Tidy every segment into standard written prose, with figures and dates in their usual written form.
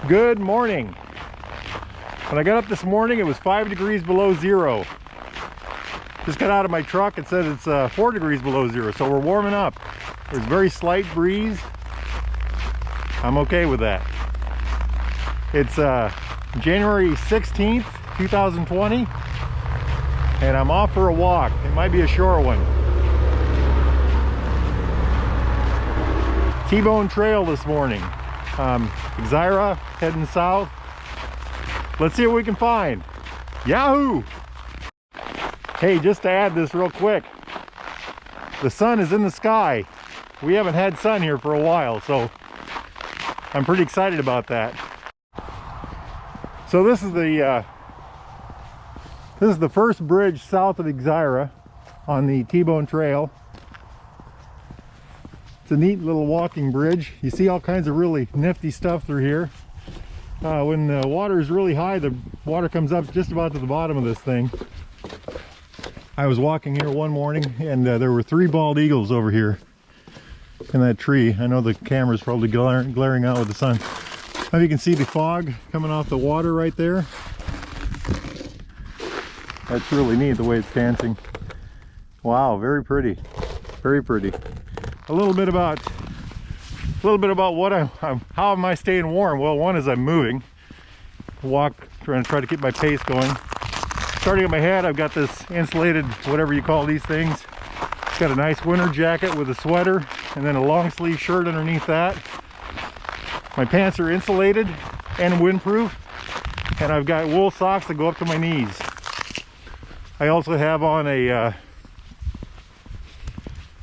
Good morning. When I got up this morning, it was 5 degrees below zero. Just got out of my truck. It said it's 4 degrees below zero, so we're warming up. There's a very slight breeze. I'm okay with that. It's January 16th, 2020, and I'm off for a walk. It might be a short one. T-Bone Trail this morning. Exira, heading south. Let's see what we can find. Yahoo! Hey, just to add this real quick, the sun is in the sky. We haven't had sun here for a while, so I'm pretty excited about that. So this is the first bridge south of Exira on the T-Bone Trail. It's a neat little walking bridge. You see all kinds of really nifty stuff through here. When the water is really high, the water comes up just about to the bottom of this thing. I was walking here one morning and there were 3 bald eagles over here in that tree. I know the camera's probably glaring out with the sun. Now you can see the fog coming off the water right there. That's really neat the way it's dancing. Wow, very pretty. Very pretty. A little bit about what how am I staying warm? Well, one is I'm moving, trying to keep my pace going. Starting at my head, I've got this insulated, whatever you call these things. It's got a nice winter jacket with a sweater and then a long sleeve shirt underneath that. My pants are insulated and windproof, and I've got wool socks that go up to my knees. I also have on a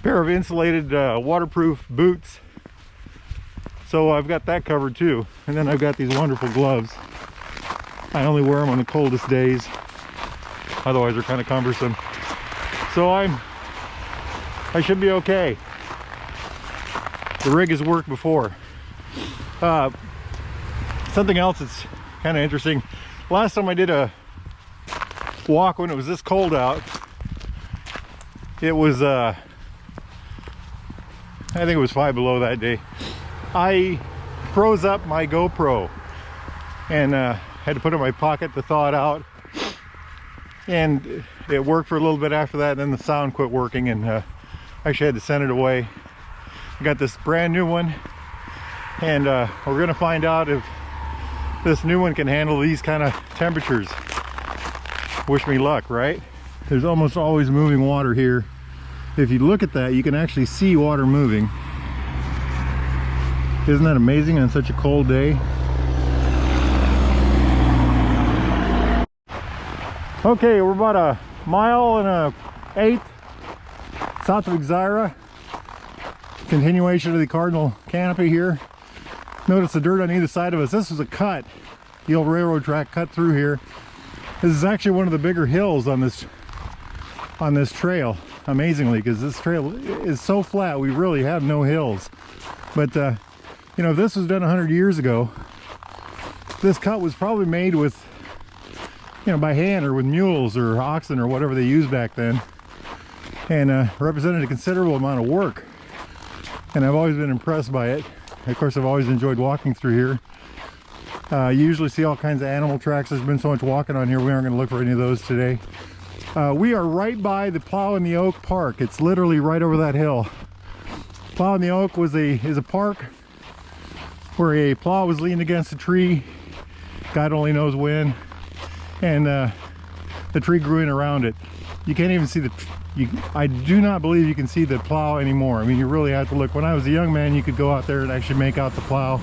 pair of insulated waterproof boots, so I've got that covered too. And then I've got these wonderful gloves. I only wear them on the coldest days, otherwise they're kind of cumbersome. So I should be okay. The rig has worked before. Something else that's kind of interesting. Last time I did a walk when it was this cold out, it was I think it was 5 below that day. I froze up my GoPro and had to put it in my pocket to thaw it out, and it worked for a little bit after that, and then the sound quit working, and actually had to send it away. I got this brand new one, and we're gonna find out if this new one can handle these kind of temperatures. Wish me luck, right? There's almost always moving water here. If you look at that, you can actually see water moving. Isn't that amazing on such a cold day? Okay, we're about a mile and 1/8 south of Exira. Continuation of the Cardinal Canopy here. Notice the dirt on either side of us. This was a cut. The old railroad track cut through here. This is actually one of the bigger hills on this trail, amazingly, because this trail is so flat. We really have no hills. But you know, if this was done 100 years ago, this cut was probably made with, you know, by hand or with mules or oxen or whatever they used back then, and represented a considerable amount of work. And I've always been impressed by it. Of course, I've always enjoyed walking through here. You usually see all kinds of animal tracks. There's been so much walking on here, we aren't going to look for any of those today. We are right by the Plow in the Oak Park. It's literally right over that hill. Plow in the Oak is a park where a plow was leaning against a tree, God only knows when, and the tree grew in around it. You can't even see I do not believe you can see the plow anymore. I mean, you really have to look. When I was a young man, you could go out there and actually make out the plow,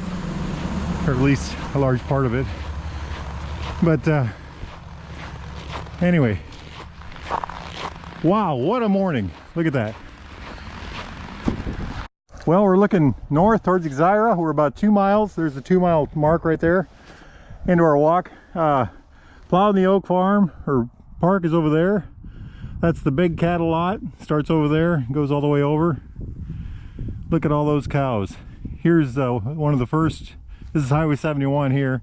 or at least a large part of it. But anyway, wow, what a morning. Look at that. Well, we're looking north towards Exira. We're about 2 miles. There's the 2-mile mark right there into our walk. Plow in the Oak Farm or Park is over there. That's the big cattle lot. Starts over there, goes all the way over. Look at all those cows. Here's one of the first. This is Highway 71 here.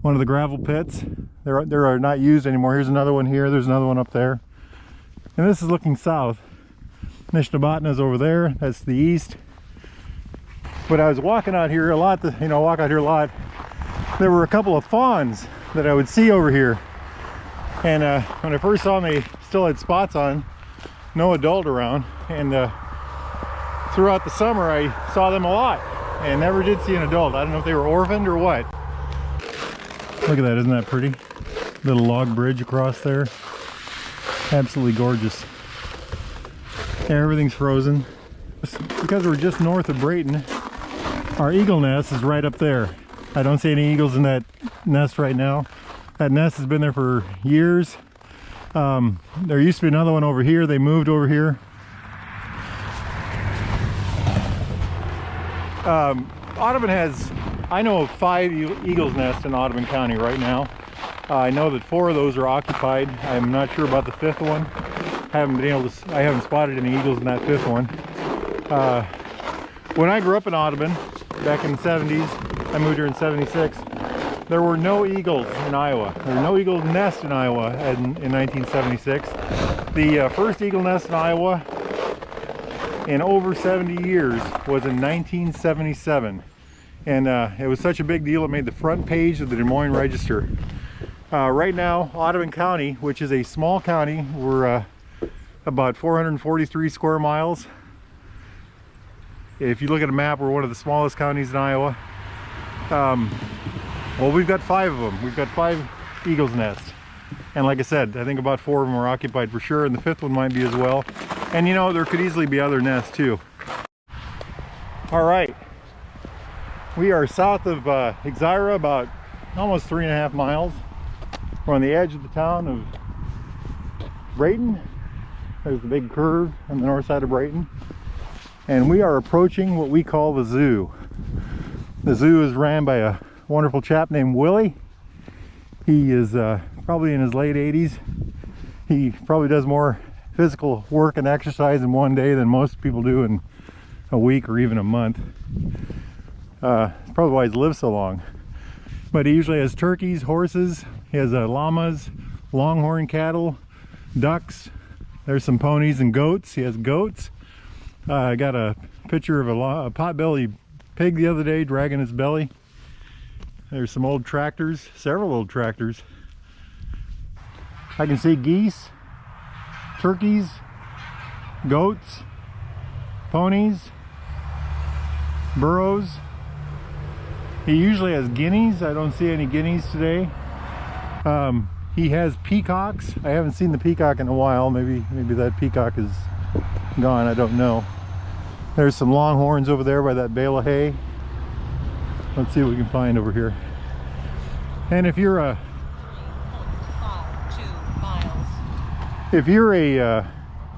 One of the gravel pits. They're not used anymore. Here's another one here. There's another one up there. And this is looking south. Nishnabotna's over there. That's the east. But I was walking out here a lot, walk out here a lot. there were a couple of fawns that I would see over here. And when I first saw them, they still had spots on, no adult around. And throughout the summer, I saw them a lot and never did see an adult. I don't know if they were orphaned or what. Look at that, isn't that pretty? Little log bridge across there. Absolutely gorgeous. Everything's frozen. Because we're just north of Brayton, our eagle nest is right up there. I don't see any eagles in that nest right now. That nest has been there for years. There used to be another one over here. They moved over here. Audubon has, I know of 5 eagles nests in Audubon County right now. I know that 4 of those are occupied. I'm not sure about the 5th one. I haven't spotted any eagles in that 5th one. When I grew up in Audubon back in the 70s, I moved here in 76, there were no eagles in Iowa. There were no eagle nests in Iowa in 1976. The first eagle nest in Iowa in over 70 years was in 1977. And it was such a big deal it made the front page of the Des Moines Register. Right now, Audubon County, which is a small county, we're about 443 square miles. If you look at a map, we're one of the smallest counties in Iowa. Well, we've got 5 of them. We've got 5 eagles nests. And like I said, I think about 4 of them are occupied for sure, and the 5th one might be as well. And you know, there could easily be other nests too. All right. We are south of Exira, about almost 3.5 miles. We're on the edge of the town of Brayton. There's the big curve on the north side of Brayton. And we are approaching what we call the zoo. The zoo is ran by a wonderful chap named Willie. He is probably in his late 80s. He probably does more physical work and exercise in one day than most people do in a week or even a month. It's probably why he's lived so long. But he usually has turkeys, horses, he has llamas, longhorn cattle, ducks. There's some ponies and goats. He has goats. I got a picture of a potbelly pig the other day dragging its belly. There's some old tractors, several old tractors. I can see geese, turkeys, goats, ponies, burros. He usually has guineas. I don't see any guineas today. He has peacocks. I haven't seen the peacock in a while. Maybe that peacock is gone. I don't know. There's some longhorns over there by that bale of hay. Let's see what we can find over here. And if you're a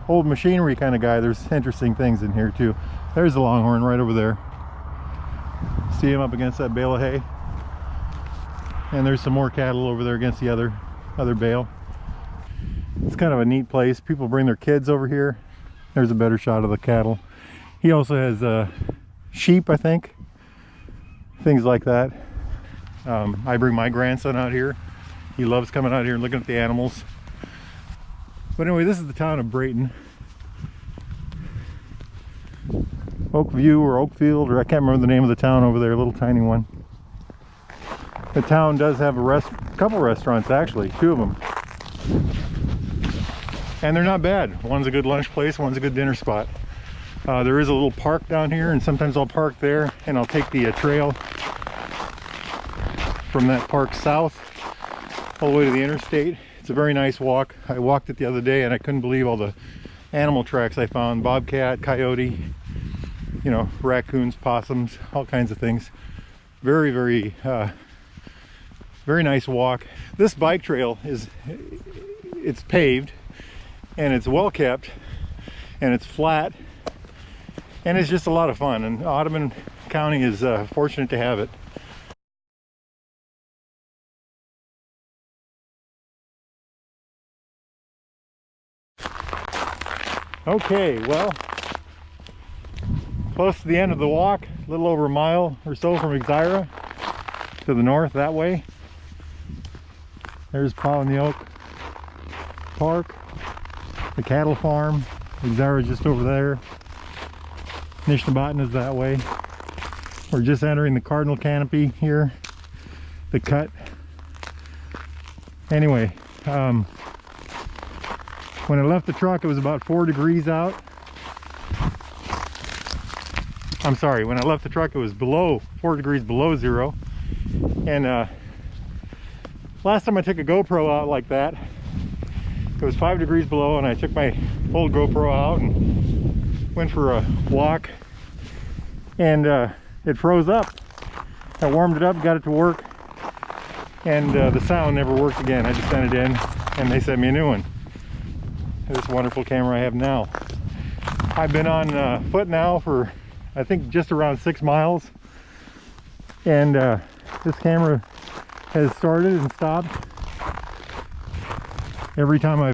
old machinery kind of guy, there's interesting things in here too. There's the longhorn right over there. See him up against that bale of hay? And there's some more cattle over there against the other bale. It's kind of a neat place. People bring their kids over here. There's a better shot of the cattle. He also has sheep, I think. Things like that. I bring my grandson out here. He loves coming out here and looking at the animals. But anyway, this is the town of Brayton. Oakview or Oakfield, or I can't remember the name of the town over there, a little tiny one. The town does have a couple restaurants, actually, 2 of them. And they're not bad. One's a good lunch place, one's a good dinner spot. There is a little park down here, and sometimes I'll park there and I'll take the trail from that park south all the way to the interstate. It's a very nice walk. I walked it the other day and I couldn't believe all the animal tracks I found. Bobcat, coyote, you know, raccoons, possums, all kinds of things. Very, very nice walk. This bike trail it's paved and it's well kept and it's flat and it's just a lot of fun, and Audubon County is fortunate to have it. Okay, well, close to the end of the walk, a little over a mile or so from Exira to the north that way. There's Paw in the Oak Park, the cattle farm. Exira is just over there. Nishnabotna is that way. We're just entering the cardinal canopy here. the cut. Anyway, when I left the truck, it was about 4 degrees out. I'm sorry, when I left the truck, it was below 4 degrees below zero. And last time I took a GoPro out like that, it was 5 degrees below, and I took my old GoPro out and went for a walk, and it froze up. I warmed it up, got it to work, and the sound never worked again. I just sent it in, and they sent me a new one. This wonderful camera I have now. I've been on foot now for, I think, just around 6 miles, and this camera has started and stopped every time